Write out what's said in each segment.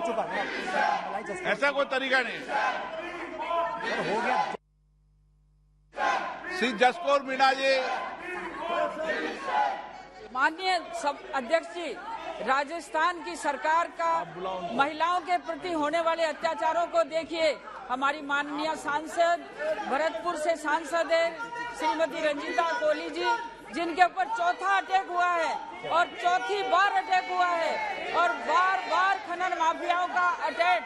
चुका है, ऐसा कोई तरीका नहीं हो गया। श्री जसकौर मीणा जी। माननीय सब अध्यक्ष जी, राजस्थान की सरकार का महिलाओं के प्रति होने वाले अत्याचारों को देखिए। हमारी माननीय सांसद भरतपुर से सांसद है श्रीमती रंजीता कोहली जी, जिनके ऊपर चौथा अटैक हुआ है और चौथी बार अटैक हुआ है और बार बार खनन माफियाओं का अटैक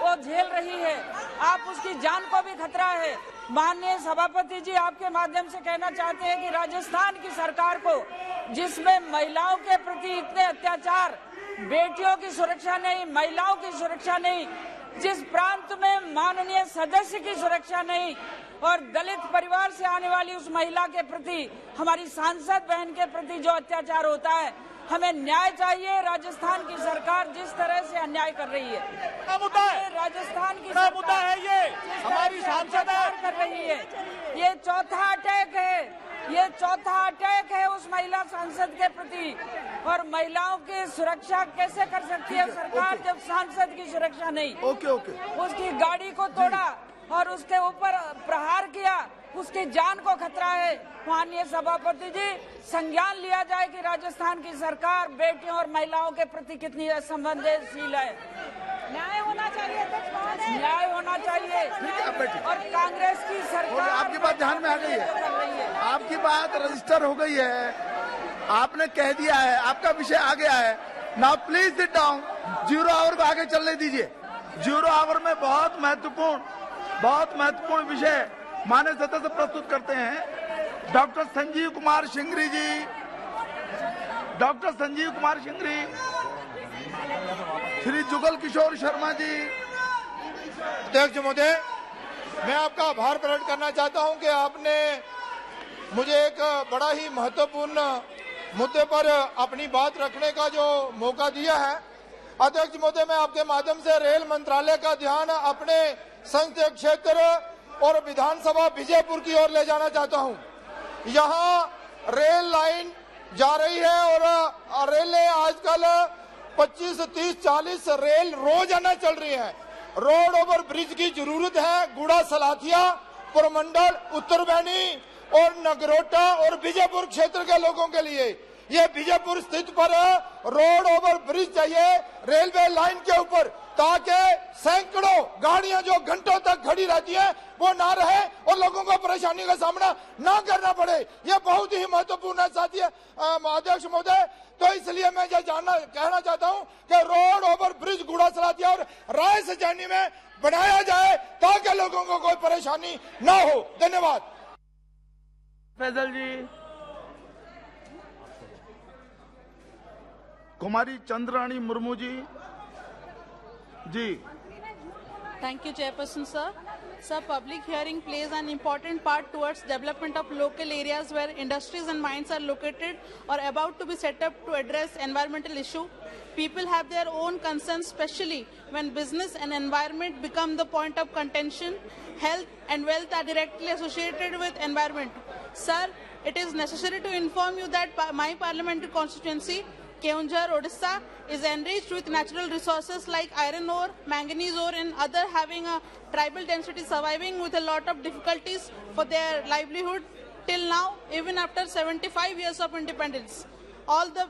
वो झेल रही है। आप उसकी जान को भी खतरा है। माननीय सभापति जी, आपके माध्यम से कहना चाहते हैं कि राजस्थान की सरकार को, जिसमें महिलाओं के प्रति इतने अत्याचार, बेटियों की सुरक्षा नहीं, महिलाओं की सुरक्षा नहीं, जिस प्रांत में माननीय सदस्य की सुरक्षा नहीं और दलित परिवार से आने वाली उस महिला के प्रति, हमारी सांसद बहन के प्रति जो अत्याचार होता है, हमें न्याय चाहिए। राजस्थान की सरकार जिस तरह से अन्याय कर रही है, मुद्दा है, राजस्थान की मुद्दा है, ये हमारी सांसद कर रही है। ये चौथा अटैक है, ये चौथा अटैक है उस महिला सांसद के प्रति। और महिलाओं की सुरक्षा कैसे कर सकती है सरकार जब सांसद की सुरक्षा नहीं? उसकी गाड़ी को तोड़ा और उसके ऊपर प्रहार किया, उसकी जान को खतरा है। माननीय सभापति जी, संज्ञान लिया जाए कि राजस्थान की सरकार बेटियों और महिलाओं के प्रति कितनी असंवेदनशील है। न्याय होना चाहिए, न्याय होना चाहिए। और कांग्रेस की सरकार, आपकी बात ध्यान में आ गई है, आपकी बात रजिस्टर हो गई है, आपने कह दिया है, आपका विषय आ गया है। Now please sit down. 0 hour को आगे चलने दीजिए। 0 आवर में बहुत महत्वपूर्ण विषय माननीय सदस्य प्रस्तुत करते हैं डॉक्टर संजीव कुमार शिंगरी जी। डॉक्टर संजीव कुमार शिंगरी, श्री जुगल किशोर शर्मा जी। अध्यक्ष महोदय, मैं आपका आभार प्रकट करना चाहता हूं कि आपने मुझे एक बड़ा ही महत्वपूर्ण मुद्दे पर अपनी बात रखने का जो मौका दिया है। अध्यक्ष महोदय, मैं आपके माध्यम से रेल मंत्रालय का ध्यान अपने संसदीय क्षेत्र और विधानसभा विजयपुर की ओर ले जाना चाहता हूं। यहां रेल लाइन जा रही है और रेलें आजकल 25, 30, 40 रेल रोजाना चल रही हैं। रोड ओवर ब्रिज की जरूरत है। गुड़ा, सलाथिया, पुरमंडल, उत्तरबैनी और नगरोटा और विजयपुर क्षेत्र के लोगों के लिए ये विजयपुर स्थित पर रोड ओवर ब्रिज चाहिए रेलवे लाइन के ऊपर, ताकि सैकड़ों गाड़ियां जो घंटों तक खड़ी रहती हैं वो ना रहे और लोगों को परेशानी का सामना ना करना पड़े। ये बहुत ही महत्वपूर्ण है साथी अध्यक्ष महोदय। तो इसलिए मैं ये कहना चाहता हूं कि रोड ओवर ब्रिज गुड़ा, सलाथिया और राय सजानी में बनाया जाए ताकि लोगों को कोई परेशानी ना हो। धन्यवाद। फैजल जी। कुमारी Chandrani Murmu ji. Thank you, Chairperson, sir. Sir, public hearing plays an important part towards development of local areas where industries and mines are located or about to be set up to address environmental issue. People have their own concerns, especially when business and environment become the point of contention. Health and wealth are directly associated with environment. Sir, it is necessary to inform you that my parliamentary constituency, Keonjhar, Odisha, is enriched with natural resources like iron ore, manganese ore and other, having a tribal density, surviving with a lot of difficulties for their livelihood till now, even after 75 years of independence. All the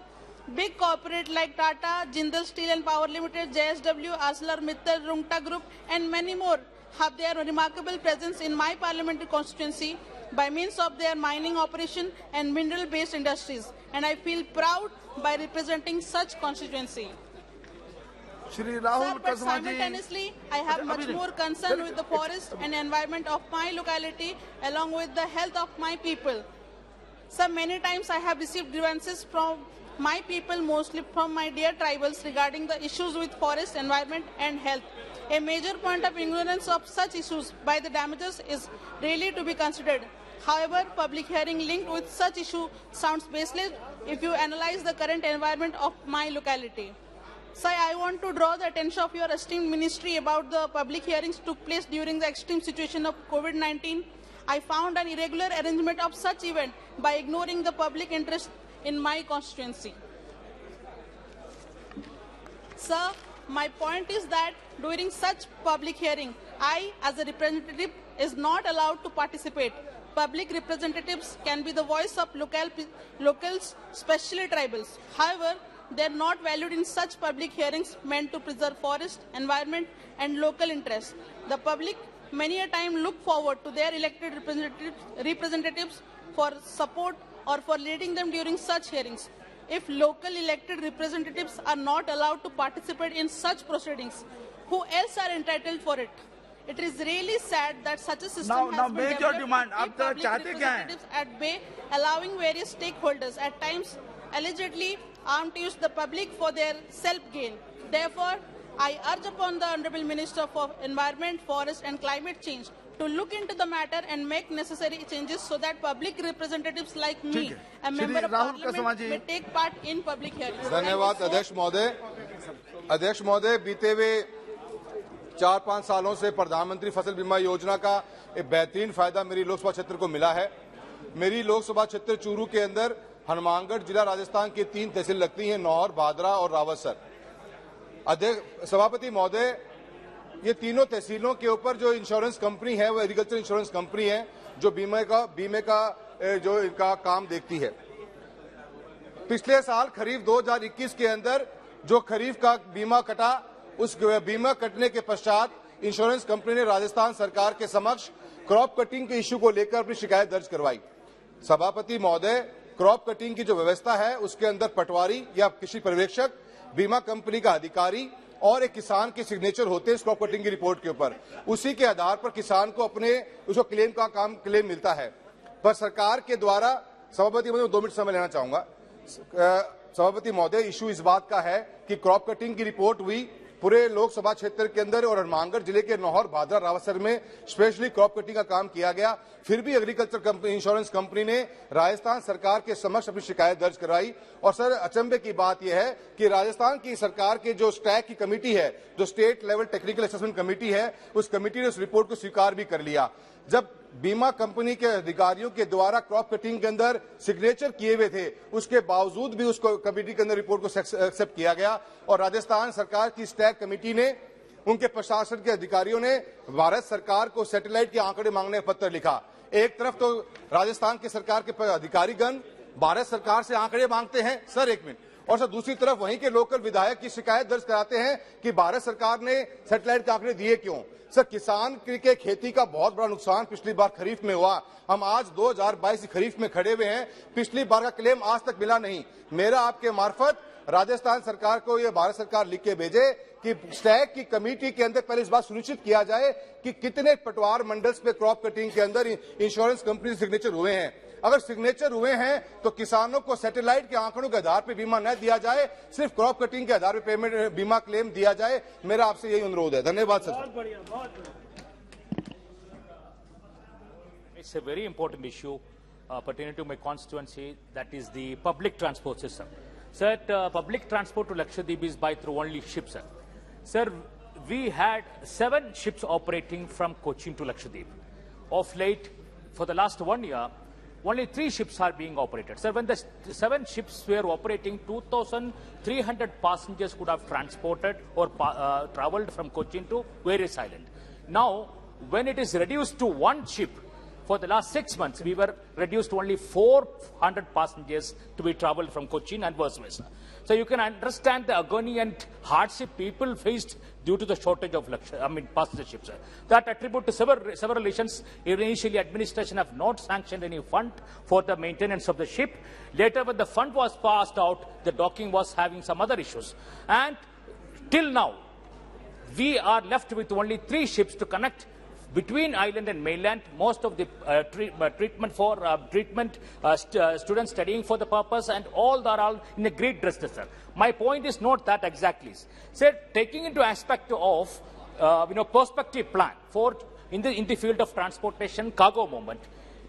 big corporate like Tata, Jindal Steel and Power Limited, JSW, ArcelorMittal, Rungta Group and many more have their remarkable presence in my parliamentary constituency by means of their mining operation and mineral-based industries. And I feel proud by representing such constituency. Shri Rahul Sir, but simultaneously, I have much more concern with the forest and environment of my locality along with the health of my people. Sir, many times I have received grievances from my people, mostly from my dear tribals, regarding the issues with forest, environment and health. A major point of ignorance of such issues by the damages is really to be considered. However, public hearing linked with such issue sounds baseless if you analyze the current environment of my locality. Sir, I want to draw the attention of your esteemed ministry about the public hearings took place during the extreme situation of COVID-19. I found an irregular arrangement of such event by ignoring the public interest in my constituency. Sir, my point is that during such public hearing, I, as a representative, is not allowed to participate. Public representatives can be the voice of locals, especially tribals. However, they are not valued in such public hearings meant to preserve forest, environment, and local interests. The public many a time look forward to their elected representatives for support or for leading them during such hearings. If local elected representatives are not allowed to participate in such proceedings, who else are entitled for it? It is really sad that such a system has been developed to keep public representatives at bay, allowing various stakeholders at times allegedly armed to use the public for their self-gain. Therefore, I urge upon the Honorable Minister for Environment, Forest and Climate Change to look into the matter and make necessary changes so that public representatives like me, a member of Parliament, may take part in public hearings. धन्यवाद अध्यक्ष महोदय। अध्यक्ष महोदय, बीते हुए 4-5 सालों से प्रधानमंत्री फसल बीमा योजना का एक बेहतरीन फायदा मेरी लोकसभा क्षेत्र को मिला है। मेरी लोकसभा क्षेत्र चूरू के अंदर हनुमानगढ़ जिला राजस्थान की 3 तहसील लगती हैं, नौहर, भादरा और रावतसर। अध्यक्ष सभापति महोदय, ये तीनों तहसीलों के ऊपर जो इंश्योरेंस कंपनी है वो एग्रीकल्चर इंश्योरेंस कंपनी है जो बीमे का जो इनका काम देखती है। पिछले साल खरीफ 2021 के अंदर जो खरीफ का बीमा कटा, उस बीमा कटने के पश्चात इंश्योरेंस कंपनी ने राजस्थान सरकार के समक्ष क्रॉप कटिंग के इश्यू को लेकर अपनी शिकायत दर्ज करवाई। सभापति महोदय, क्रॉप कटिंग की जो व्यवस्था है उसके अंदर पटवारी या कृषि पर्यवेक्षक, बीमा कंपनी का अधिकारी और एक किसान के सिग्नेचर होते हैं इस क्रॉप कटिंग की रिपोर्ट के ऊपर। उसी के आधार पर किसान को उसको क्लेम मिलता है। पर सरकार के द्वारा, सभापति महोदय 2 मिनट समय लेना चाहूंगा। सभापति महोदय, इशू इस बात का है कि क्रॉप कटिंग की रिपोर्ट हुई पूरे लोकसभा क्षेत्र के अंदर और हनुमानगढ़ जिले के नौहर, भादरा, रावतसर में स्पेशली क्रॉप कटिंग का काम किया गया। फिर भी एग्रीकल्चर कंपनी, इंश्योरेंस कंपनी ने राजस्थान सरकार के समक्ष अपनी शिकायत दर्ज कराई। और सर, अचंभे की बात यह है कि राजस्थान की सरकार के जो स्टैक की कमेटी है, जो state level technical assessment committee है, उस कमेटी ने उस रिपोर्ट को स्वीकार भी कर लिया। जब बीमा कंपनी के अधिकारियों के द्वारा क्रॉप कटिंग के अंदर सिग्नेचर किए हुए थे, उसके बावजूद भी उसको कमेटी के अंदर रिपोर्ट को एक्सेप्ट किया गया और राजस्थान सरकार की स्टैक कमेटी ने, उनके प्रशासन के अधिकारियों ने भारत सरकार को सैटेलाइट के आंकड़े मांगने का पत्र लिखा। एक तरफ तो राजस्थान के सरकार के अधिकारीगण भारत सरकार से आंकड़े मांगते हैं, सर एक मिनट, और सर दूसरी तरफ वहीं के लोकल विधायक की शिकायत दर्ज कराते हैं कि भारत सरकार ने सैटेलाइट के आंकड़े दिए क्यों। सर, किसान के खेती का बहुत बड़ा नुकसान पिछली बार खरीफ में हुआ। हम आज 2022 की खरीफ में खड़े हुए हैं, पिछली बार का क्लेम आज तक मिला नहीं। मेरा आपके मार्फत राजस्थान सरकार को ये भारत सरकार लिख के भेजे कि स्टैक की कमेटी के अंदर पहले इस बात सुनिश्चित किया जाए कि कितने पटवार मंडल्स पे क्रॉप कटिंग के अंदर इंश्योरेंस कंपनी से सिग्नेचर हुए हैं। अगर सिग्नेचर हुए हैं तो किसानों को सैटेलाइट के आंकड़ों के आधार पर बीमा न दिया जाए, सिर्फ क्रॉप कटिंग के आधार पर पेमेंट बीमा क्लेम दिया जाए। मेरा आपसे यही अनुरोध है। धन्यवाद sir. It's a very important issue pertaining to my constituency, that is the public transport system. Sir, public transport to Lakshadweep is by through only ships, sir. Sir, we had 7 ships operating from Cochin to Lakshadweep. Of late, for the last 1 year, only 3 ships are being operated. Sir, when the 7 ships were operating, 2,300 passengers could have transported or traveled from Cochin to various islands. Now, when it is reduced to 1 ship, for the last 6 months, we were reduced to only 400 passengers to be traveled from Cochin and vice versa. So you can understand the agony and hardship people faced due to the shortage of passenger ships. That attribute to several reasons. Initially, administration have not sanctioned any fund for the maintenance of the ship. Later, when the fund was passed out, the docking was having some other issues. And till now, we are left with only 3 ships to connect between island and mainland. Most of the students studying for the purpose, and all are all in a great distress, sir. My point is not that exactly. Sir, taking into aspect of perspective plan for in the field of transportation, cargo movement,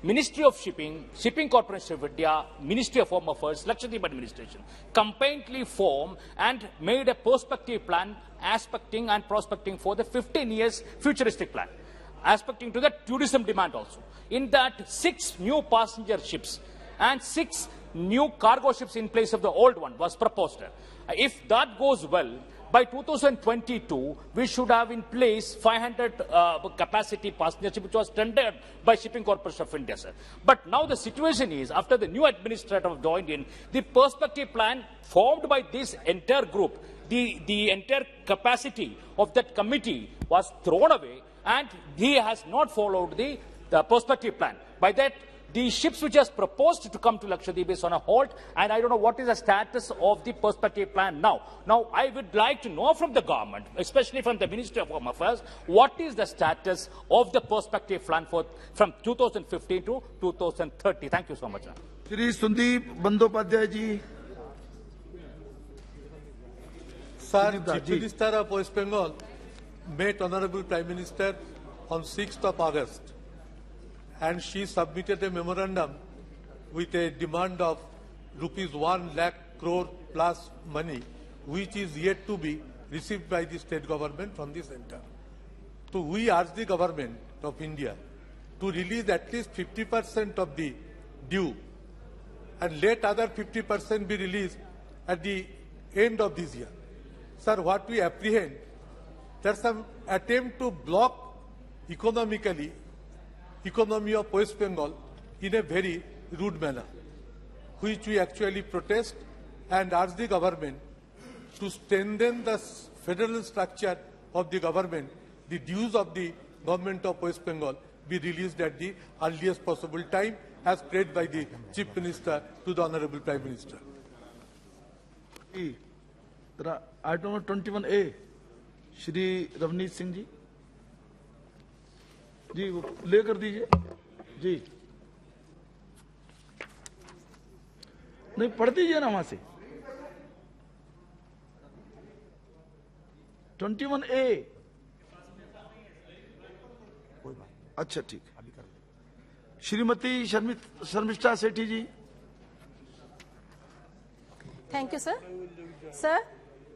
Ministry of Shipping, Shipping Corporation of India, Ministry of Home Affairs, Lakshadweep Administration combinedly formed and made a perspective plan aspecting and prospecting for the 15 years futuristic plan, aspecting to the tourism demand also. In that, 6 new passenger ships and 6 new cargo ships in place of the old one was proposed. If that goes well, by 2022, we should have in place 500 capacity passenger ship, which was tendered by Shipping Corporation of India, sir. But now the situation is, after the new administrator joined in, the perspective plan formed by this entire group, the entire capacity of that committee was thrown away, and he has not followed the perspective plan. By that, the ships which has proposed to come to Lakshadweep is on a halt, and I don't know what is the status of the perspective plan now. Now, I would like to know from the government, especially from the Ministry of Home Affairs, what is the status of the perspective plan from 2015 to 2030. Thank you so much. Shri Sandeep Bandopadhyay ji. Sir, Chief Minister of West Bengal met Honorable Prime Minister on 6th of August, and she submitted a memorandum with a demand of rupees 1 lakh crore plus money, which is yet to be received by the state government from the center. So we urge the government of India to release at least 50% of the due and let other 50% be released at the end of this year. Sir, what we apprehend, there's some attempt to block economy of West Bengal in a very rude manner, which we actually protest and urge the government to strengthen the federal structure of the government. The dues of the government of West Bengal be released at the earliest possible time, as prayed by the Chief Minister to the Honorable Prime Minister. Item number 21A, Shri Ravneet Singh ji. जी वो लेकर दीजिए जी. नहीं पढ़ दीजिए ना वहां से. 21A. अच्छा ठीक. श्रीमती शर्मिष्ठा सेठी जी. Thank you, sir. Sir,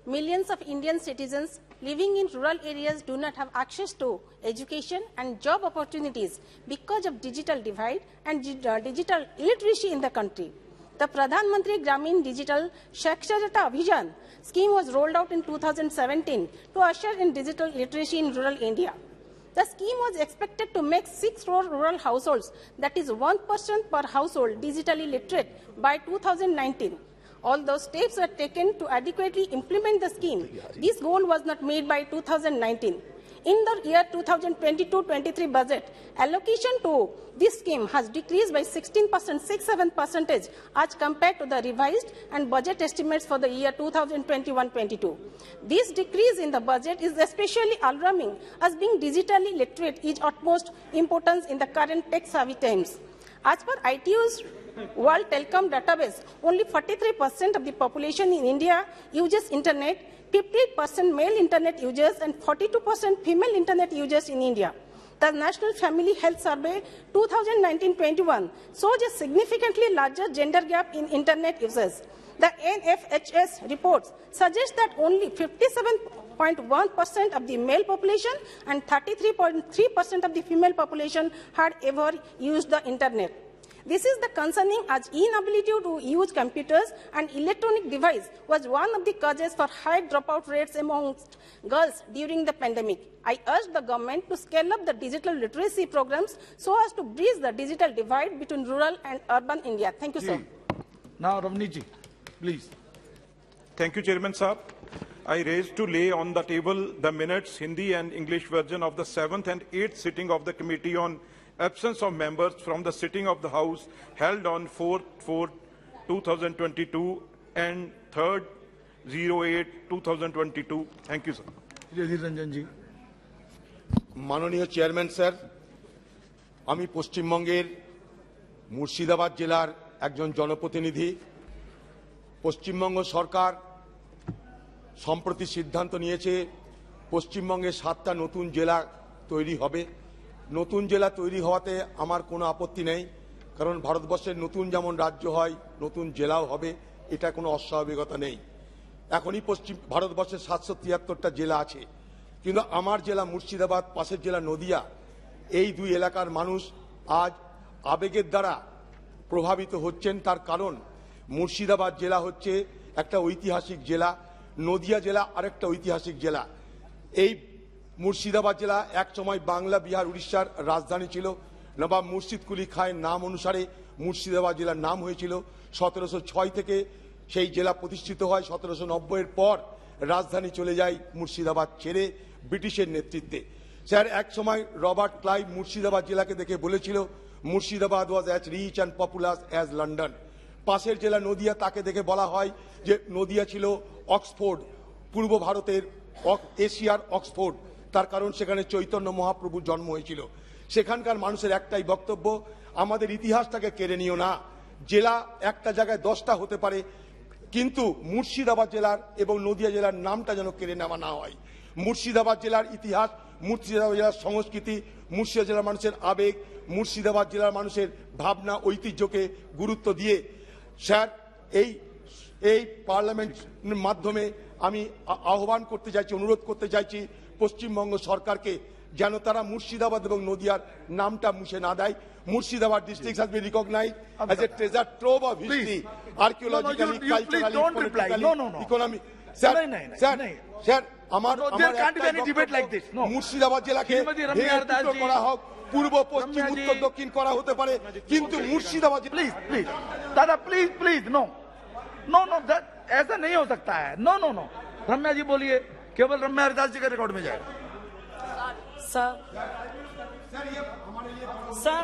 millions of Indian citizens living in rural areas do not have access to education and job opportunities because of digital divide and digital illiteracy in the country. The Pradhan Mantri Gramin Digital Saksharata Abhijan scheme was rolled out in 2017 to usher in digital literacy in rural India. The scheme was expected to make 6 crore rural households, that is 1% per household, digitally literate by 2019. Although steps were taken to adequately implement the scheme, this goal was not made by 2019. In the year 2022-23 budget, allocation to this scheme has decreased by 16.67% as compared to the revised and budget estimates for the year 2021-22. This decrease in the budget is especially alarming, as being digitally literate is utmost importance in the current tech-savvy times. As per ITU's World Telecom Database, only 43% of the population in India uses internet, 58% male internet users and 42% female internet users in India. The National Family Health Survey 2019-21 shows a significantly larger gender gap in internet users. The NFHS reports suggest that only 57.1% of the male population and 33.3% of the female population had ever used the internet. This is the concerning, as inability to use computers and electronic device was one of the causes for high dropout rates amongst girls during the pandemic. I urge the government to scale up the digital literacy programs so as to bridge the digital divide between rural and urban India. Thank you, sir. Now, Ravneet ji, please. Thank you, Chairman Saab. I raise to lay on the table the minutes, Hindi and English version of the 7th and 8th sitting of the Committee on Absence of Members from the sitting of the House held on 4/4/2022 and 3rd/08/2022. Thank you, sir. Adhir Ranjan ji. মাননীয় chairman sir, আমি পশ্চিমবঙ্গের মুর্শিদাবাদ জেলার একজন জনপ্রতিনিধি। পশ্চিমবঙ্গ সরকার সম্প্রতি সিদ্ধান্ত নিয়েছে পশ্চিমবঙ্গে 7টা নতুন জেলা তৈরি হবে। নতুন জেলা তৈরি হওয়াতে আমার কোনো আপত্তি নেই, কারণ ভারতবর্ষের নতুন যেমন রাজ্য হয় নতুন জেলাও হবে, এটা কোনো অস্বাভাবিকতা নেই। এখনই ভারতবর্ষের 773টা জেলা আছে, কিন্তু আমার জেলা মুর্শিদাবাদ, পাশের জেলা নদিয়া, এই দুই এলাকার মানুষ আজ আবেগের দ্বারা প্রভাবিত হচ্ছেন। তার কারণ মুর্শিদাবাদ জেলা হচ্ছে একটা ঐতিহাসিক জেলা। নদিয়া জেলা আরেকটা ঐতিহাসিক জেলা। এই মুর্শিদাবাদ জেলা এক সময় বাংলা, বিহার, উড়িষ্যার রাজধানী ছিল। নবাব মুর্শিদ কুলি খাঁয়ের নাম অনুসারে মুর্শিদাবাদ জেলার নাম হয়েছিল। 1706 থেকে সেই জেলা প্রতিষ্ঠিত হয়। 1790 পর রাজধানী চলে যায় মুর্শিদাবাদ ছেড়ে ব্রিটিশের নেতৃত্বে। স্যার, এক সময় রবার্ট ক্লাইভ মুর্শিদাবাদ জেলাকে দেখে বলেছিল, Murshidabad was as rich and populous as London. পাশের জেলা নদিয়া, তাকে দেখে বলা হয় যে নদিয়া ছিল অক্সফোর্ড, পূর্ব ভারতের এশিয়ার অক্সফোর্ড। তার কারণ সেখানে চৈতন্য মহাপ্রভুর জন্ম হয়েছিল। সেখানকার মানুষের একটাই বক্তব্য, আমাদের ইতিহাসটাকে কেড়ে নিও না। জেলা একটা জায়গায় 10টা হতে পারে, কিন্তু মুর্শিদাবাদ জেলার এবং নদিয়া জেলার নামটা যেন কেড়ে নেওয়া না হয়। মুর্শিদাবাদ জেলার ইতিহাস, মুর্শিদাবাদ জেলার সংস্কৃতি, মুর্শিদাবাদ জেলার মানুষের আবেগ, মুর্শিদাবাদ জেলার মানুষের ভাবনা, ঐতিহ্যকে গুরুত্ব দিয়ে স্যার এই পার্লামেন্টের মাধ্যমে আমি আহ্বান করতে চাইছি, অনুরোধ করতে চাইছি পশ্চিমবঙ্গ সরকারকে যেন তারা মুর্শিদাবাদ এবং নদিয়ার নামটা মুছে না দেয়। Murshidabad district has been recognized as a treasure trove of history, archaeologically, culturally, politically, economic. Sir, there can't be any debate like this. No. Murshidabad জেলাকে করা হোক, পূর্ব, পশ্চিম, উত্তর, দক্ষিণ করা হতে পারে, কিন্তু মুর্শিদাবাদ प्लीज दादा प्लीज नो ऐसा नहीं हो सकता है। नो रम्या जी बोलिए, केवल रम्या हरिदास जी के रिकॉर्ड में जाएगा। Sir,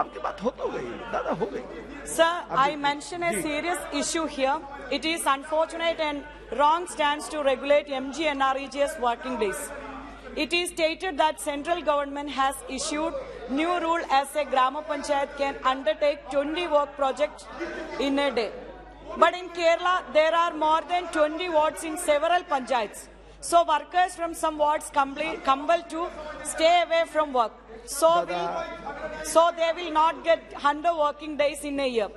आपकी बात हो तो गई दादा, हो गई। Sir, I mention a serious issue here. It is unfortunate and wrong stance to regulate MGNREGS working days. It is stated that central government has issued new rule as a Grama Panchayat can undertake 20 work projects in a day. But in Kerala, there are more than 20 wards in several panchayats. So workers from some wards compelled to stay away from work. So they will not get 100 working days in a year.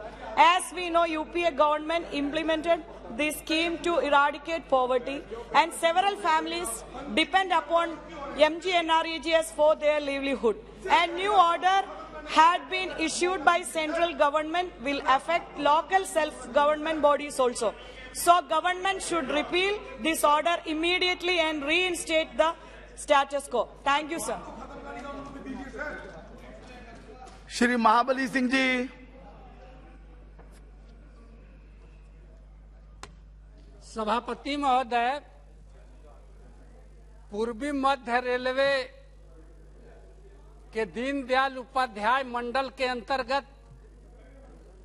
As we know, UPA government implemented this scheme to eradicate poverty, and several families depend upon MGNREGS for their livelihood. A new order had been issued by central government will affect local self-government bodies also. So government should repeal this order immediately and reinstate the status quo. Thank you, sir. Shri Mahabali Singh ji. सभापति महोदय, पूर्वी मध्य railway के दीनदयाल उपाध्याय मंडल के अंतर्गत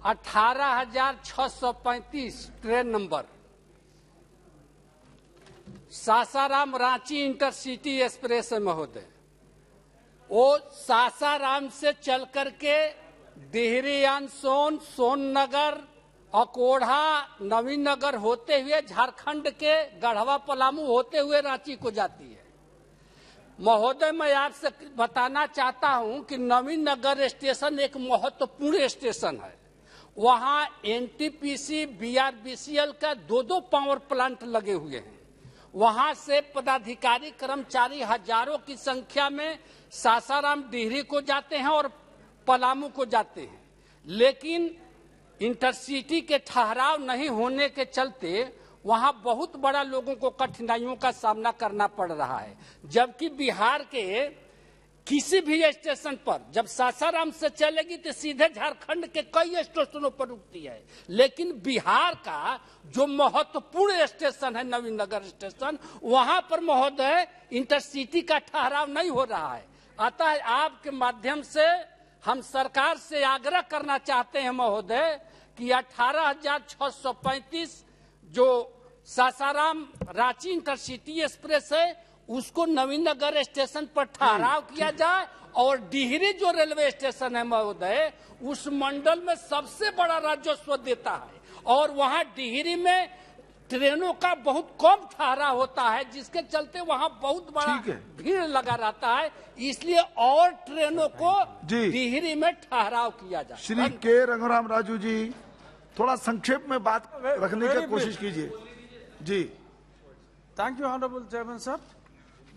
18,635 train number Sasaram Ranchi intercity express है महोदय। वो सासाराम से चल करके देहरी, सोननगर, अकोढ़ा, नवीनगर होते हुए झारखंड के गढ़वा, पलामू होते हुए रांची को जाती है। महोदय, मैं आपसे बताना चाहता हूं कि नवीनगर स्टेशन एक महत्वपूर्ण स्टेशन है। वहां एनटीपीसी, बीआरबीसीएल का 2 पावर प्लांट लगे हुए हैं। वहां से पदाधिकारी, कर्मचारी हजारों की संख्या में सासाराम, डिहरी को जाते हैं और पलामू को जाते हैं, लेकिन इंटरसिटी के ठहराव नहीं होने के चलते वहां बहुत बड़ा लोगों को कठिनाइयों का सामना करना पड़ रहा है। जबकि बिहार के किसी भी स्टेशन पर जब सासाराम से चलेगी तो सीधे झारखंड के कई स्टेशनों पर रुकती है, लेकिन बिहार का जो महत्वपूर्ण स्टेशन है नवीनगर स्टेशन, वहां पर महोदय इंटरसिटी का ठहराव नहीं हो रहा है। अतः आपके माध्यम से हम सरकार से आग्रह करना चाहते हैं महोदय कि 18,635 जो सासाराम रांची इंटरसिटी एक्सप्रेस है उसको नवीनगर स्टेशन पर ठहराव किया जाए, और डिहरी जो रेलवे स्टेशन है महोदय उस मंडल में सबसे बड़ा राजस्व देता है, और वहां डिहरी में ट्रेनों का बहुत कम ठहराव होता है, जिसके चलते वहां बहुत बड़ा भीड़ लगा रहता है। इसलिए और ट्रेनों को डिहरी में ठहराव किया जाए। श्री के रघुराम राजू जी, थोड़ा संक्षेप में बात रखने की कोशिश कीजिए जी। Thank you, Honorable Chairman, sir.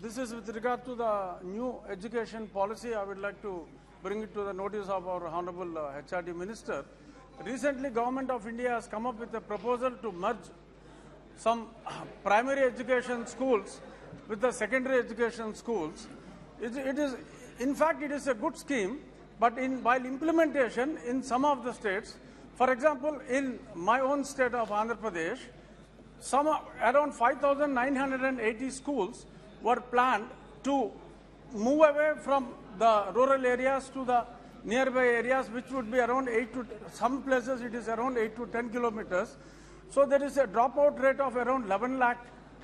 This is with regard to the new education policy. I would like to bring it to the notice of our Honorable HRD Minister. Recently, Government of India has come up with a proposal to merge some primary education schools with the secondary education schools. It is, in fact, it is a good scheme, but while implementation in some of the states, for example, in my own state of Andhra Pradesh, around 5,980 schools were planned to move away from the rural areas to the nearby areas, which would be around some places it is around 8 to 10 kilometers. So there is a dropout rate of around 11 lakh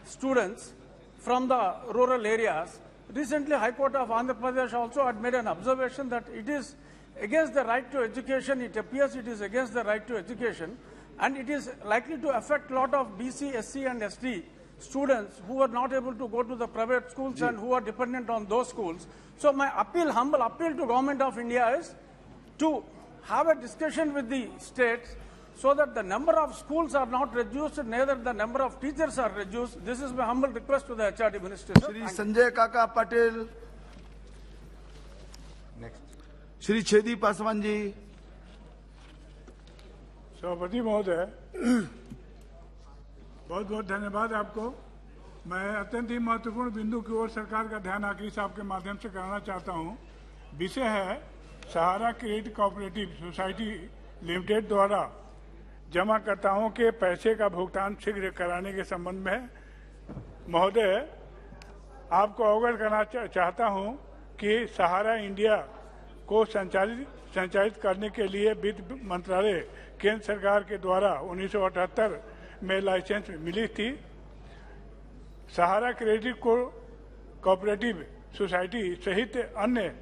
students from the rural areas. Recently, High Court of Andhra Pradesh also had made an observation that it is against the right to education. It appears it is against the right to education, and it is likely to affect a lot of BC, SC and ST students who are not able to go to the private schools and who are dependent on those schools. So my humble appeal to Government of India is to have a discussion with the states so that the number of schools are not reduced, neither the number of teachers are reduced. This is my humble request to the HRD Minister. Shri Sanjay Kaka Patel. Next. Shri Chedi Paswan ji. सभापति महोदय, बहुत बहुत धन्यवाद आपको। मैं अत्यंत ही महत्वपूर्ण बिंदु की ओर सरकार का ध्यान आखिरी साहब के माध्यम से कराना चाहता हूं। विषय है सहारा क्रेडिट कोऑपरेटिव सोसाइटी लिमिटेड द्वारा जमाकर्ताओं के पैसे का भुगतान शीघ्र कराने के संबंध में। महोदय, आपको अवगत करना चाहता हूं कि सहारा इंडिया को संचालित करने के लिए वित्त मंत्रालय केंद्र सरकार के द्वारा 1978 में लाइसेंस मिली थी। सहारा क्रेडिट कोऑपरेटिव सोसाइटी सहित अन्य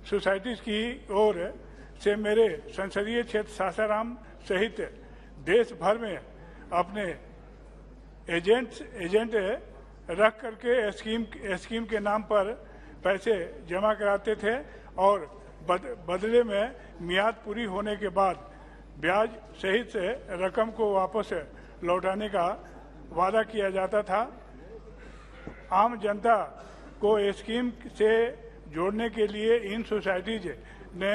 सोसाइटीज की ओर से मेरे संसदीय क्षेत्र सासाराम सहित देश भर में अपने एजेंट रख करके स्कीम के नाम पर पैसे जमा कराते थे और बदले में मियाद पूरी होने के बाद ब्याज सहित से रकम को वापस लौटाने का वादा किया जाता था। आम जनता को स्कीम से जोड़ने के लिए इन सोसाइटीज ने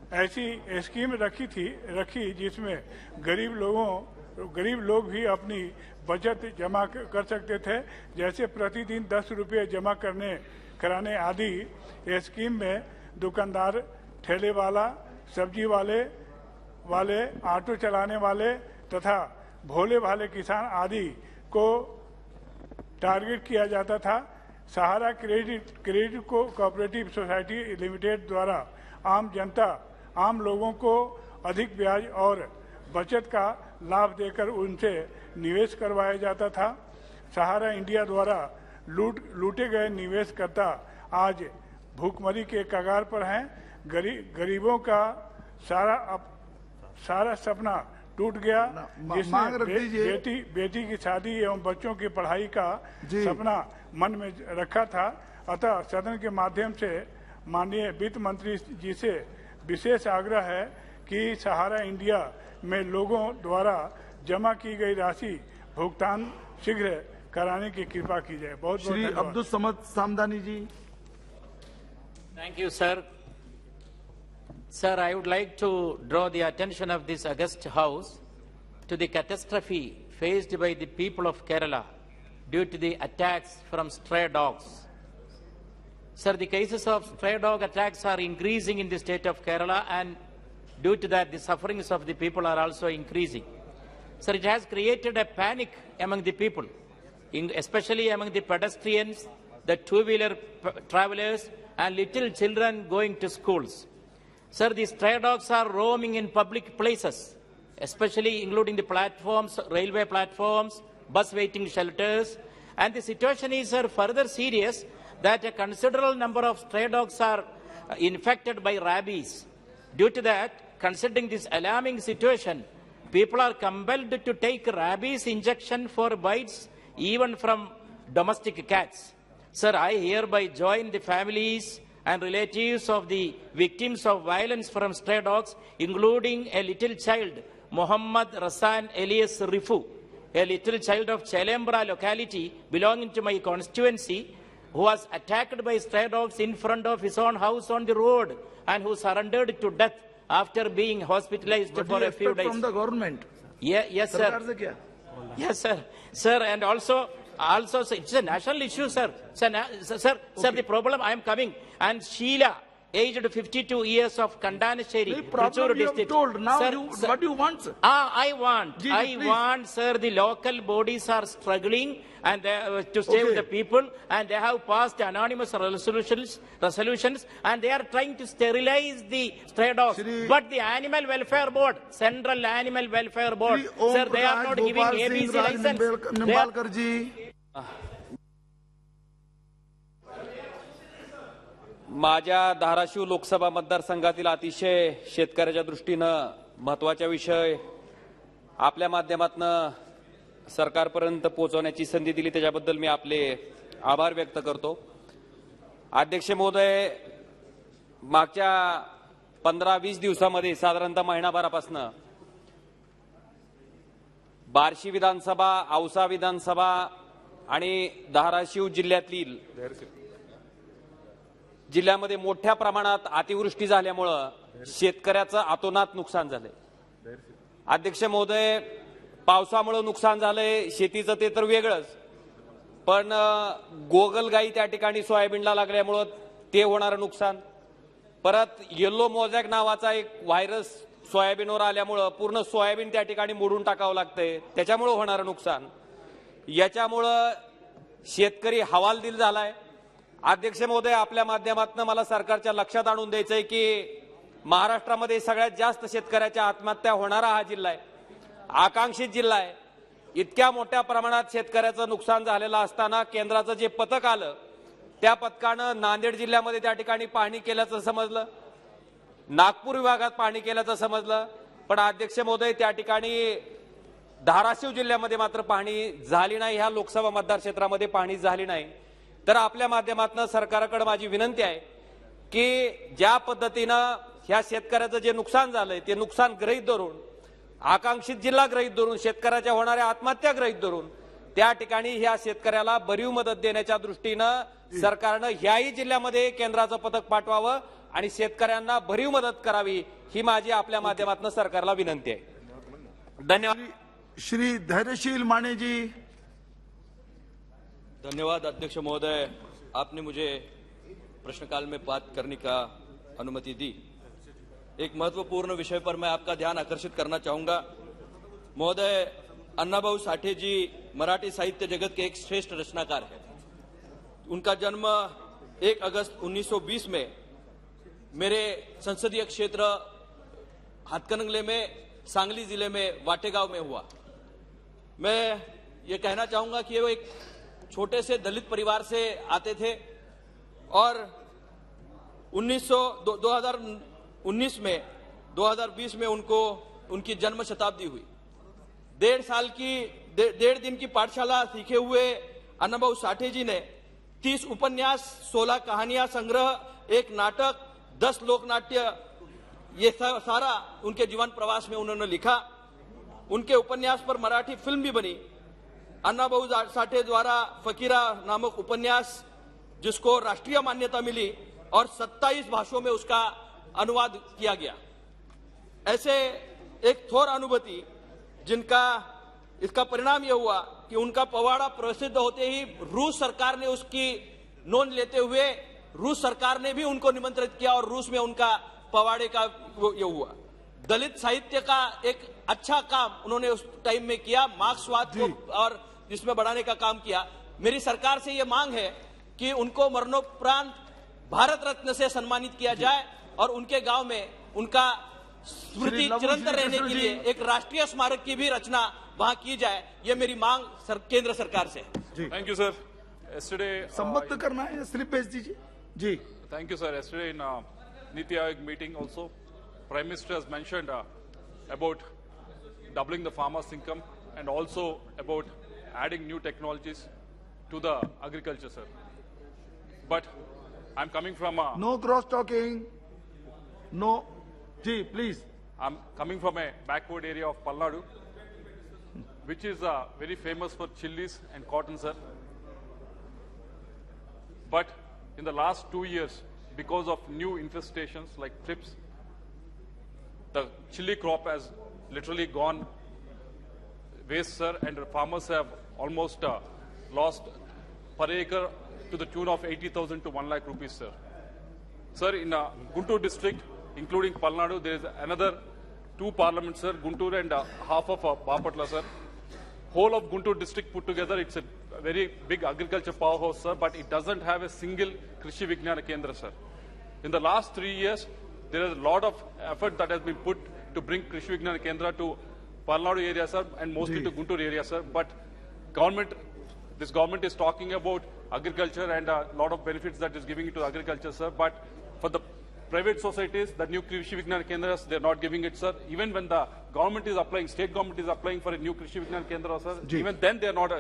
ऐसी स्कीम रखी जिसमें गरीब लोग भी अपनी बचत जमा कर सकते थे, जैसे प्रतिदिन 10 रुपये जमा कराने आदि। स्कीम में दुकानदार, ठेले वाला, सब्जी वाले, ऑटो चलाने वाले तथा भोले भाले किसान आदि को टारगेट किया जाता था। सहारा क्रेडिट कोऑपरेटिव सोसाइटी लिमिटेड द्वारा आम लोगों को अधिक ब्याज और बचत का लाभ देकर उनसे निवेश करवाया जाता था। सहारा इंडिया द्वारा लूटे गए निवेशकर्ता आज भूखमरी के कगार पर हैं। गरीबों का सारा सपना टूट गया, जिसने बेटी की शादी एवं बच्चों की पढ़ाई का सपना मन में रखा था। अतः सदन के माध्यम से माननीय वित्त मंत्री जी से विशेष आग्रह है कि सहारा इंडिया में लोगों द्वारा जमा की गई राशि भुगतान शीघ्र कराने की कृपा की जाए। बहुत श्री अब्दुल समद सामदानी जी। Thank you, sir. Sir, I would like to draw the attention of this august House to the catastrophe faced by the people of Kerala due to the attacks from stray dogs. Sir, the cases of stray dog attacks are increasing in the state of Kerala, and due to that, the sufferings of the people are also increasing. Sir, it has created a panic among the people, especially among the pedestrians, the two-wheeler travelers, and little children going to schools. Sir, the stray dogs are roaming in public places, especially including the platforms, railway platforms, bus waiting shelters. And the situation is, sir, further serious that a considerable number of stray dogs are infected by rabies. Due to that, considering this alarming situation, people are compelled to take rabies injection for bites even from domestic cats. Sir, I hereby join the families and relatives of the victims of violence from stray dogs, including a little child, Muhammad Rasan Elias Rifu, a little child of Chelembra locality belonging to my constituency, who was attacked by stray dogs in front of his own house on the road and who surrendered to death after being hospitalized for a few days. From the government? Yes, sir. Yes, sir. Sir, and also, it's a national issue, sir. Sir, the problem I am coming, and Sheila, aged 52 years of Kandanacheri, problem you have told. Now, what do you want, sir? I want, sir, the local bodies are struggling and to save the people, and they have passed anonymous resolutions, and they are trying to sterilize the stray dogs. But the Animal Welfare Board, Central Animal Welfare Board, sir, they are not giving ABC license. Nimbalkar जी, माझ्या धाराशिव लोकसभा मतदारसंघातील अतिशय शेतकऱ्याच्या दृष्टीनं महत्त्वाचा विषय आपल्या माध्यमातून सरकारपर्यंत पोहोचवण्याची संधी दिली, त्याच्याबद्दल मी आपले आभार व्यक्त करतो. अध्यक्ष महोदय, मागच्या 15-20 दिवसामध्ये साधारणतः महिनाभरापासून बार्शी विधानसभा, औसा विधानसभा आणि धाराशिव जिल्ह्यामध्ये मोठ्या प्रमाणात अतिवृष्टी झाल्यामुळे शेतकऱ्याचं अतोनात नुकसान झालंय. अध्यक्ष महोदय, पावसामुळे नुकसान झालंय, शेतीचं ते तर वेगळंच, पण गोगलगाई त्या ठिकाणी सोयाबीनला लागल्यामुळं ते होणारं नुकसान, परत येलो मोझॅक नावाचा एक व्हायरस सोयाबीनवर आल्यामुळं पूर्ण सोयाबीन त्या ठिकाणी मोडून टाकावं लागतंय, त्याच्यामुळं होणारं नुकसान, याच्यामुळं शेतकरी हवालदिल झालाय. अध्यक्ष महोदय, आपल्या माध्यमातून मला सरकारच्या लक्षात आणून द्यायचंय की महाराष्ट्रामध्ये सगळ्यात जास्त शेतकऱ्याच्या आत्महत्या होणारा हा जिल्हा आहे, आकांक्षित जिल्हा आहे. इतक्या मोठ्या प्रमाणात शेतकऱ्याचं नुकसान झालेलं असताना केंद्राचं जे पथक आलं, त्या पथकानं नांदेड जिल्ह्यामध्ये त्या ठिकाणी पाहणी केल्याचं समजलं, नागपूर विभागात पाहणी केल्याचं समजलं, पण अध्यक्ष महोदय त्या ठिकाणी धाराशिव जिल्ह्यामध्ये मात्र पाहणी झाली नाही, ह्या लोकसभा मतदारक्षेत्रामध्ये पाहणी झाली नाही. तर आपल्या माध्यमातून सरकारकडे माझी विनंती आहे की ज्या पद्धतीनं ह्या शेतकऱ्याचं जे नुकसान झालंय ते नुकसान गृहीत धरून, आकांक्षित जिल्हा गृहीत धरून, शेतकऱ्याच्या होणाऱ्या आत्महत्या गृहीत धरून त्या ठिकाणी ह्या शेतकऱ्याला भरीव मदत देण्याच्या दृष्टीनं सरकारनं ह्याही जिल्ह्यामध्ये केंद्राचं पथक पाठवावं आणि शेतकऱ्यांना भरीव मदत करावी, ही माझी आपल्या माध्यमातून सरकारला विनंती आहे. धन्यवाद. श्री धैर्यशील माने जी. धन्यवाद अध्यक्ष महोदय, आपने मुझे प्रश्नकाल में बात करने का अनुमति दी. एक महत्वपूर्ण विषय पर मैं आपका ध्यान आकर्षित करना चाहूंगा. महोदय, अन्नाभाऊ साठे जी मराठी साहित्य जगत के एक श्रेष्ठ रचनाकार हैं. उनका जन्म 1 अगस्त 1920 में मेरे संसदीय क्षेत्र हाथकरंगले में, सांगली जिले में वाटेगांव में हुआ. मैं ये कहना चाहूंगा कि वो एक छोटे से दलित परिवार से आते थे और 2020 में उनकी जन्म शताब्दी हुई. 1.5 दिन की पाठशाला सीखे हुए अन्नाभाऊ साठे जी ने 30 उपन्यास, 16 कहानियां संग्रह, 1 नाटक, 10 लोकनाट्य, ये सारा उनके जीवन प्रवास में उन्होंने लिखा. उनके उपन्यास पर मराठी फिल्म भी बनी. अन्नाभाऊ साठे द्वारा फकीरा नामक उपन्यास, जिसको राष्ट्रीय मान्यता मिली और 27 भाषाओं में उसका अनुवाद किया गया. ऐसे एक थोर अनुभूति जिनका इसका परिणाम यह हुआ कि उनका पवाड़ा प्रसिद्ध होते ही रूस सरकार ने उसकी नोंद लेते हुए रूस सरकार ने भी उनको निमंत्रित किया और रूस में उनका पवाड़े का ये हुआ. दलित साहित्य का एक अच्छा काम उन्होंने उस टाइम में किया, मार्क्सवाद को और इसमें बढ़ाने का काम किया. मेरी सरकार से ये मांग है कि उनको मरणोपरांत भारत रत्न से सम्मानित किया जाए और उनके गांव में उनका स्मृति चिरंतन रहने के लिए एक राष्ट्रीय स्मारक की भी रचना वहां की जाए. ये मेरी मांग केंद्र सरकार से. Thank you sir. Yesterday, संबद्ध करना है, स्लिप भेज दीजिए जी. Thank you, sir. Yesterday in Niti Aayog meeting also, Prime Minister has mentioned about doubling the farmers' income and also about adding new technologies to the agriculture, sir. But I'm coming from no cross talking. No, Ji, please. I'm coming from a backward area of Palnadu, which is very famous for chilies and cotton, sir. But in the last 2 years, because of new infestations like thrips, the chili crop has literally gone waste, sir, and the farmers have almost lost per acre to the tune of 80,000 to 1 lakh rupees, sir. Sir, in Guntur district, including Palnadu, there is another 2 parliaments, sir, Guntur and half of Bapatla, sir. Whole of Guntur district put together, it's a very big agriculture powerhouse, sir, but it doesn't have a single Krishi Vijnana Kendra, sir. In the last 3 years, there is a lot of effort that has been put to bring Krishi Vijnana Kendra to Palnadu area, sir, and mostly to Guntur area, sir. But this government is talking about agriculture and a lot of benefits that is giving it to agriculture, sir. But for the private societies, the new Krishi Vijnana Kendras, they are not giving it, sir. Even when the government is applying, state government is applying for a new Krishi Vijnana Kendra, sir, even then they are not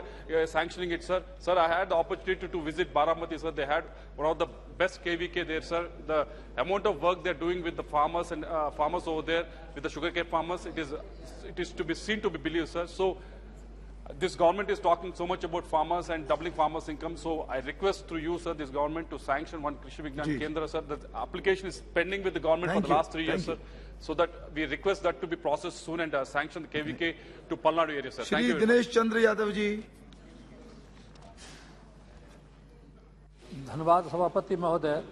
sanctioning it, sir. Sir, I had the opportunity to visit Baramati, sir. They had one of the best KVK there, sir. The amount of work they are doing with the farmers and farmers over there, with the sugarcane farmers, it is to be seen to be believed, sir. So this government is talking so much about farmers and doubling farmers' income. So I request through you, sir, this government to sanction one Krishi Vijnana Kendra, sir. The application is pending with the government for the last 3 years, sir. So that we request that to be processed soon and sanction the KVK to Palnadu area, sir. Thank you. Dinesh Chandra Yadav ji. धन्यवाद सभापति महोदय।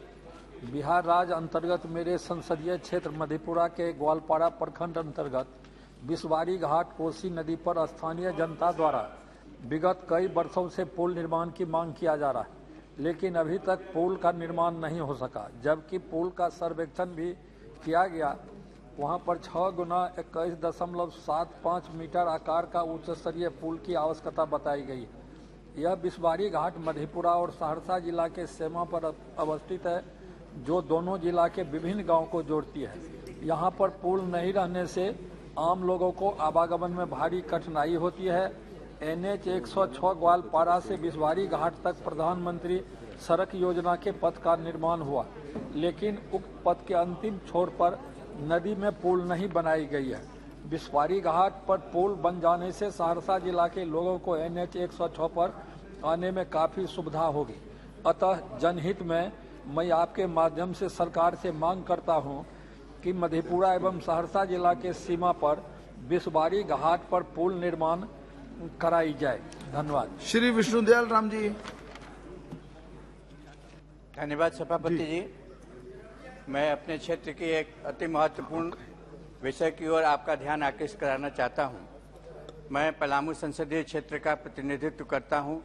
बिहार राज्य अंतर्गत मेरे संसदीय क्षेत्र मधेपुरा के ग्वालपाड़ा प्रखंड अंतर्गत बिसवारी घाट कोसी नदी पर स्थानीय जनता द्वारा विगत कई वर्षों से पुल निर्माण की मांग किया जा रहा है, लेकिन अभी तक पुल का निर्माण नहीं हो सका। जबकि पुल का सर्वेक्षण भी किया गया, वहां पर 6 गुना 21.75 मीटर आकार का उच्च स्तरीय पुल की आवश्यकता बताई गई है। यह बिसवारी घाट मधेपुरा और सहरसा जिला के सीमा पर अवस्थित है, जो दोनों जिला के विभिन्न गाँव को जोड़ती है। यहाँ पर पुल नहीं रहने से आम लोगों को आवागमन में भारी कठिनाई होती है। NH 106 ग्वालपाड़ा से बिसवारी घाट तक प्रधानमंत्री सड़क योजना के पथ का निर्माण हुआ, लेकिन उक्त पथ के अंतिम छोर पर नदी में पुल नहीं बनाई गई है। बिसवारी घाट पर पुल बन जाने से सहरसा जिला के लोगों को NH 106 पर आने में काफी सुविधा होगी। अतः जनहित में मैं आपके माध्यम से सरकार से मांग करता हूं कि मधेपुरा एवं सहरसा जिला के सीमा पर बिसवारी घाट पर पुल निर्माण कराई जाए। धन्यवाद। श्री विष्णुदयाल राम जी। धन्यवाद सभापति जी। मैं अपने क्षेत्र की एक अति महत्वपूर्ण विषय की ओर आपका ध्यान आकृष्ट कराना चाहता हूं। मैं पलामू संसदीय क्षेत्र का प्रतिनिधित्व करता हूं,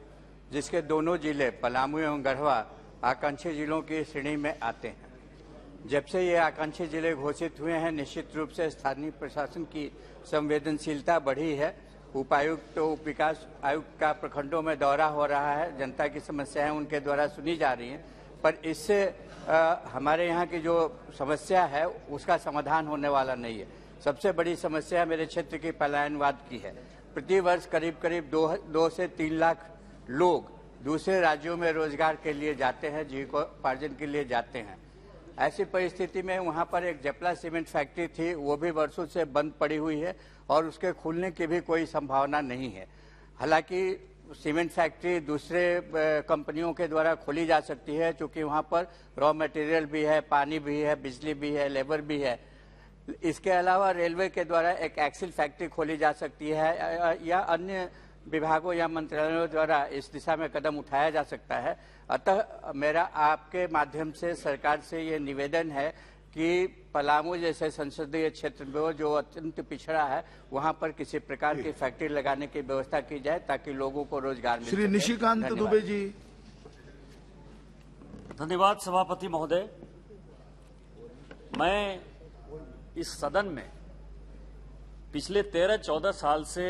जिसके दोनों जिले पलामू एवं गढ़वा आकांक्षी जिलों की श्रेणी में आते हैं। जब से ये आकांक्षी जिले घोषित हुए हैं, निश्चित रूप से स्थानीय प्रशासन की संवेदनशीलता बढ़ी है। उपायुक्त तो उप विकास आयुक्त का प्रखंडों में दौरा हो रहा है, जनता की समस्याएं उनके द्वारा सुनी जा रही हैं, पर इससे हमारे यहाँ की जो समस्या है उसका समाधान होने वाला नहीं है। सबसे बड़ी समस्या मेरे क्षेत्र की पलायनवाद की है। प्रतिवर्ष करीब करीब 2 से 3 लाख लोग दूसरे राज्यों में रोजगार के लिए जाते हैं, जीविकोपार्जन के लिए जाते हैं। ऐसी परिस्थिति में वहां पर एक जपला सीमेंट फैक्ट्री थी, वो भी वर्षों से बंद पड़ी हुई है और उसके खुलने की भी कोई संभावना नहीं है। हालांकि सीमेंट फैक्ट्री दूसरे कंपनियों के द्वारा खोली जा सकती है, क्योंकि वहां पर रॉ मटेरियल भी है, पानी भी है, बिजली भी है, लेबर भी है। इसके अलावा रेलवे के द्वारा एक एक्सिल फैक्ट्री खोली जा सकती है या अन्य विभागों या मंत्रालयों द्वारा इस दिशा में कदम उठाया जा सकता है। अतः मेरा आपके माध्यम से सरकार से ये निवेदन है कि पलामू जैसे संसदीय क्षेत्र में जो अत्यंत पिछड़ा है, वहां पर किसी प्रकार की फैक्ट्री लगाने की व्यवस्था की जाए ताकि लोगों को रोजगार मिल सके। श्री निशिकांत दुबे जी। धन्यवाद सभापति महोदय। मैं इस सदन में पिछले 13-14 साल से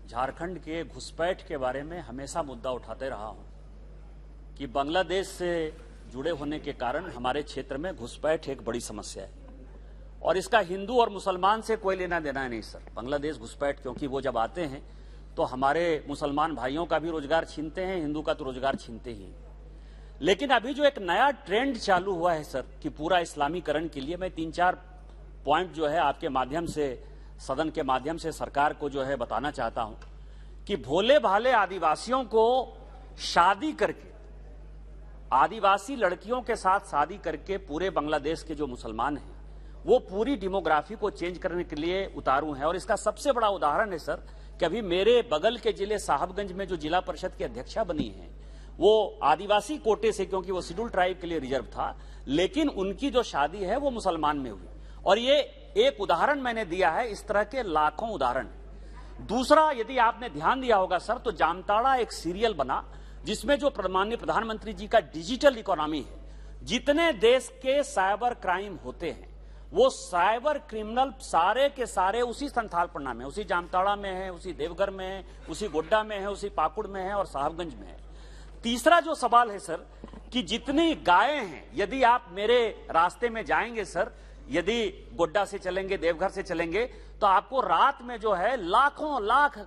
झारखंड के घुसपैठ के बारे में हमेशा मुद्दा उठाते रहा हूं कि बांग्लादेश से जुड़े होने के कारण हमारे क्षेत्र में घुसपैठ एक बड़ी समस्या है और इसका हिंदू और मुसलमान से कोई लेना देना नहीं सर। बांग्लादेश घुसपैठ क्योंकि वो जब आते हैं तो हमारे मुसलमान भाइयों का भी रोजगार छीनते हैं, हिंदू का तो रोजगार छीनते ही। लेकिन अभी जो एक नया ट्रेंड चालू हुआ है सर कि पूरा इस्लामीकरण के लिए, मैं 3-4 पॉइंट जो है आपके माध्यम से, सदन के माध्यम से सरकार को जो है बताना चाहता हूं कि भोले भाले आदिवासियों को शादी करके, आदिवासी लड़कियों के साथ शादी करके पूरे बांग्लादेश के जो मुसलमान हैं वो पूरी डेमोग्राफी को चेंज करने के लिए उतारू हैं। और इसका सबसे बड़ा उदाहरण है सर कि अभी मेरे बगल के जिले साहबगंज में जो जिला परिषद की अध्यक्षा बनी है वो आदिवासी कोटे से, क्योंकि वो शेड्यूल ट्राइब के लिए रिजर्व था, लेकिन उनकी जो शादी है वो मुसलमान में हुई। और ये एक उदाहरण मैंने दिया है, इस तरह के लाखों उदाहरण। दूसरा, यदि आपने ध्यान दिया होगा सर, तो जामताड़ा एक सीरियल बना जिसमें जो माननीय प्रधानमंत्री जी का डिजिटल इकोनॉमी है, जितने देश के साइबर क्राइम होते हैं वो साइबर क्रिमिनल सारे के सारे उसी संथालपन्ना में, उसी जामताड़ा में है, उसी देवघर में है, उसी गोड्डा में है, उसी पाकुड़ में है और साहबगंज में है। तीसरा जो सवाल है सर कि जितनी गायें हैं, यदि आप मेरे रास्ते में जाएंगे सर, यदि गोड्डा से चलेंगे, देवघर से चलेंगे, तो आपको रात में जो है लाखों लाख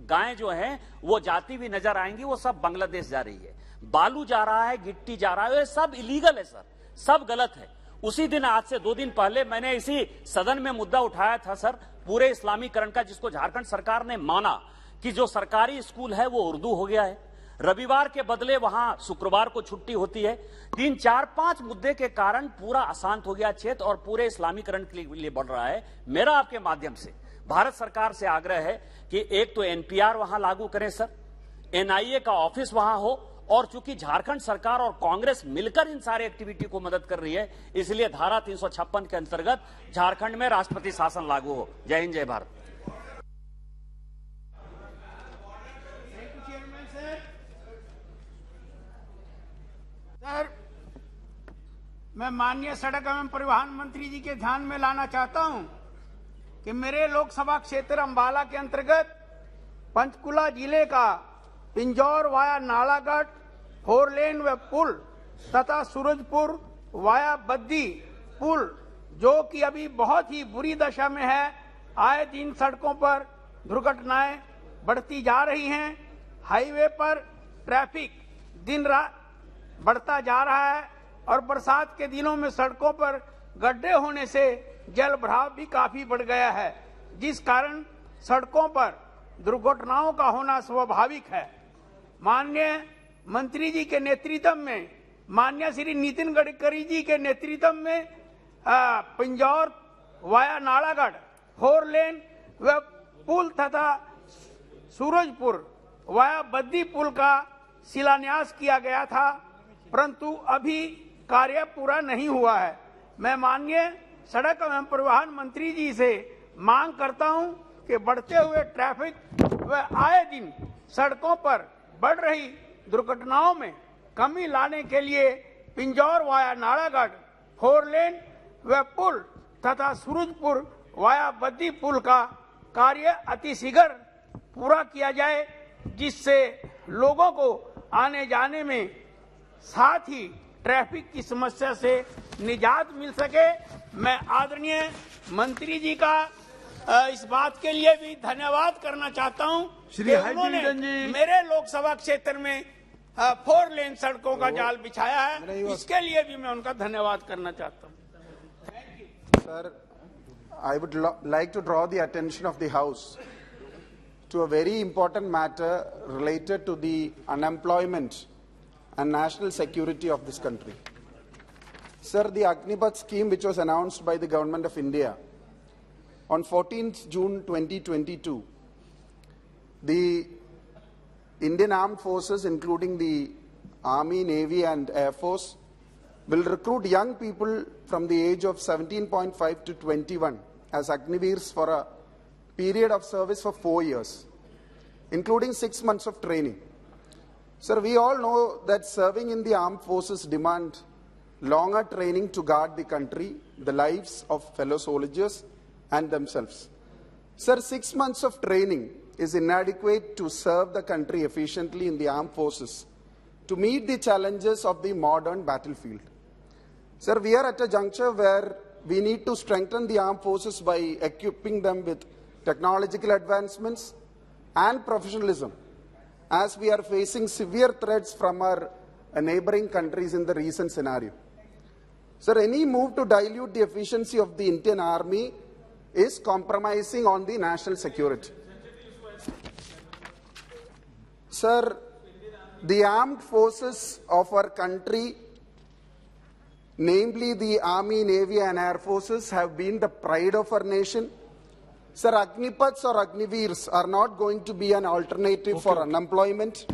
गायें जो हैं वो जाती हुई नजर आएंगी। वो सब बांग्लादेश जा रही है, बालू जा रहा है, गिट्टी जा रहा है, ये सब इलीगल है सर, सब गलत है। उसी दिन, आज से 2 दिन पहले मैंने इसी सदन में मुद्दा उठाया था सर, पूरे इस्लामीकरण का, जिसको झारखंड सरकार ने माना कि जो सरकारी स्कूल है वो उर्दू हो गया है, रविवार के बदले वहां शुक्रवार को छुट्टी होती है। 3, 4, 5 मुद्दे के कारण पूरा अशांत हो गया क्षेत्र और पूरे इस्लामीकरण के लिए बढ़ रहा है। मेरा आपके माध्यम से भारत सरकार से आग्रह है कि एक तो एनपीआर वहां लागू करें सर, एनआईए का ऑफिस वहां हो, और चूंकि झारखंड सरकार और कांग्रेस मिलकर इन सारे एक्टिविटी को मदद कर रही है, इसलिए धारा 356 के अंतर्गत झारखंड में राष्ट्रपति शासन लागू हो। जय हिंद, जय भारत। सर, मैं माननीय सड़क एवं परिवहन मंत्री जी के ध्यान में लाना चाहता हूं कि मेरे लोकसभा क्षेत्र अंबाला के अंतर्गत पंचकुला जिले का पिंजौर वाया नालागढ़ 4 लेन व पुल तथा सूरजपुर वाया बद्दी पुल, जो कि अभी बहुत ही बुरी दशा में है, आए दिन सड़कों पर दुर्घटनाएं बढ़ती जा रही हैं। हाईवे पर ट्रैफिक दिन रात बढ़ता जा रहा है और बरसात के दिनों में सड़कों पर गड्ढे होने से जल भराव भी काफी बढ़ गया है, जिस कारण सड़कों पर दुर्घटनाओं का होना स्वाभाविक है। माननीय मंत्री जी के नेतृत्व में, माननीय श्री नितिन गडकरी जी के नेतृत्व में पिंजौर वाया नालागढ़ 4 लेन व पुल तथा सूरजपुर वाया बद्दी पुल का शिलान्यास किया गया था, परंतु अभी कार्य पूरा नहीं हुआ है। मैं माननीय सड़क एवं परिवहन मंत्री जी से मांग करता हूं कि बढ़ते हुए ट्रैफिक व आए दिन सड़कों पर बढ़ रही दुर्घटनाओं में कमी लाने के लिए पिंजौर वाया नालागढ़ 4 लेन व पुल तथा सूरजपुर वाया बद्दी पुल का कार्य अतिशीघ्र पूरा किया जाए, जिससे लोगों को आने जाने में साथ ही ट्रैफिक की समस्या से निजात मिल सके। मैं आदरणीय मंत्री जी का इस बात के लिए भी धन्यवाद करना चाहता हूं कि उन्होंने मेरे लोकसभा क्षेत्र में 4 लेन सड़कों का जाल बिछाया है, इसके लिए भी मैं उनका धन्यवाद करना चाहता हूं। Sir, I would like to draw the attention of the House to a very important matter related to the unemployment and national security of this country. Sir, the Agnipath scheme, which was announced by the Government of India on 14th June 2022, the Indian Armed Forces, including the Army, Navy and Air Force, will recruit young people from the age of 17.5 to 21 as Agniveers for a period of service for 4 years, including 6 months of training. Sir, we all know that serving in the armed forces demand longer training to guard the country, the lives of fellow soldiers and themselves. Sir, 6 months of training is inadequate to serve the country efficiently in the armed forces to meet the challenges of the modern battlefield. Sir, we are at a juncture where we need to strengthen the armed forces by equipping them with technological advancements and professionalism, as we are facing severe threats from our neighboring countries in the recent scenario. Sir, any move to dilute the efficiency of the Indian Army is compromising on the national security. Sir, the armed forces of our country, namely the Army, Navy and Air Forces, have been the pride of our nation. Sir, Agnipats or Agniveers are not going to be an alternative for unemployment.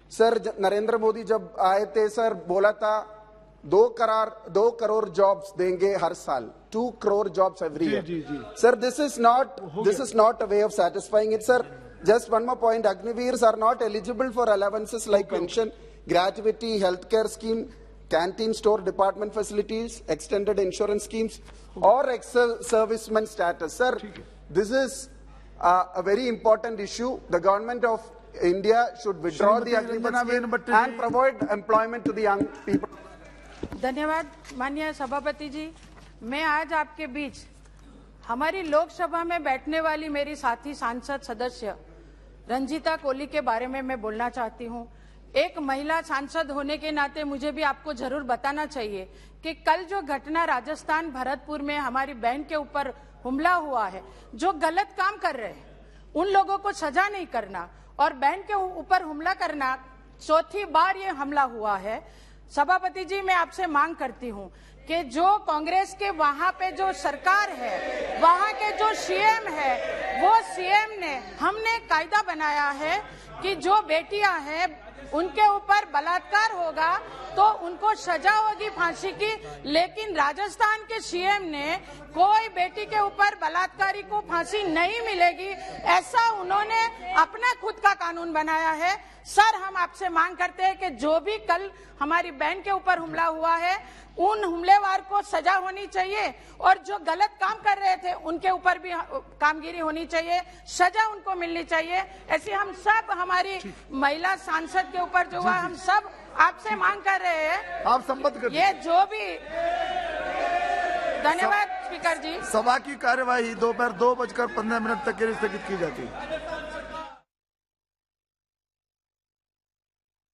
Sir, Narendra Modi जब आए थे sir बोला था 2 crore jobs देंगे हर साल, 2 crore jobs every year. Sir, this is not a way of satisfying it, sir. Just one more point: Agniveers are not eligible for allowances like pension, gratuity, healthcare scheme, canteen store department facilities, extended insurance schemes, or ex-serviceman status. Sir, this is a very important issue. The government of India should withdraw the Agniveer scheme and provide employment to the young people. धन्यवाद माननीय सभापति जी। मैं आज आपके बीच हमारी लोकसभा में बैठने वाली मेरी साथी सांसद सदस्य रंजीता कोली के बारे में मैं बोलना चाहती हूं। एक महिला सांसद होने के नाते मुझे भी आपको जरूर बताना चाहिए कि कल जो घटना राजस्थान भरतपुर में हमारी बहन के ऊपर हमला हुआ है, जो गलत काम कर रहे हैं उन लोगों को सजा नहीं करना और बहन के ऊपर हमला करना, चौथी बार ये हमला हुआ है। सभापति जी, मैं आपसे मांग करती हूं कि जो कांग्रेस के वहां पे जो सरकार है, वहां के जो सीएम है, वो सीएम ने हमने कायदा बनाया है कि जो बेटियां हैं उनके ऊपर बलात्कार होगा तो उनको सजा होगी फांसी की, लेकिन राजस्थान के सीएम ने कोई बेटी के ऊपर बलात्कारी को फांसी नहीं मिलेगी, ऐसा उन्होंने अपना खुद का कानून बनाया है। सर, हम आपसे मांग करते हैं कि जो भी कल हमारी बहन के ऊपर हमला हुआ है उन हमलेवार को सजा होनी चाहिए और जो गलत काम कर रहे थे उनके ऊपर भी कामगिरी होनी चाहिए, सजा उनको मिलनी चाहिए। ऐसी हम सब हमारी महिला सांसद के ऊपर जो हुआ, हम सब आपसे मांग कर रहे हैं। आप संबद्ध कर ये जो भी धन्यवाद स्पीकर जी। सभा की कार्यवाही दोपहर 2:15 तक के लिए स्थगित की जाती है।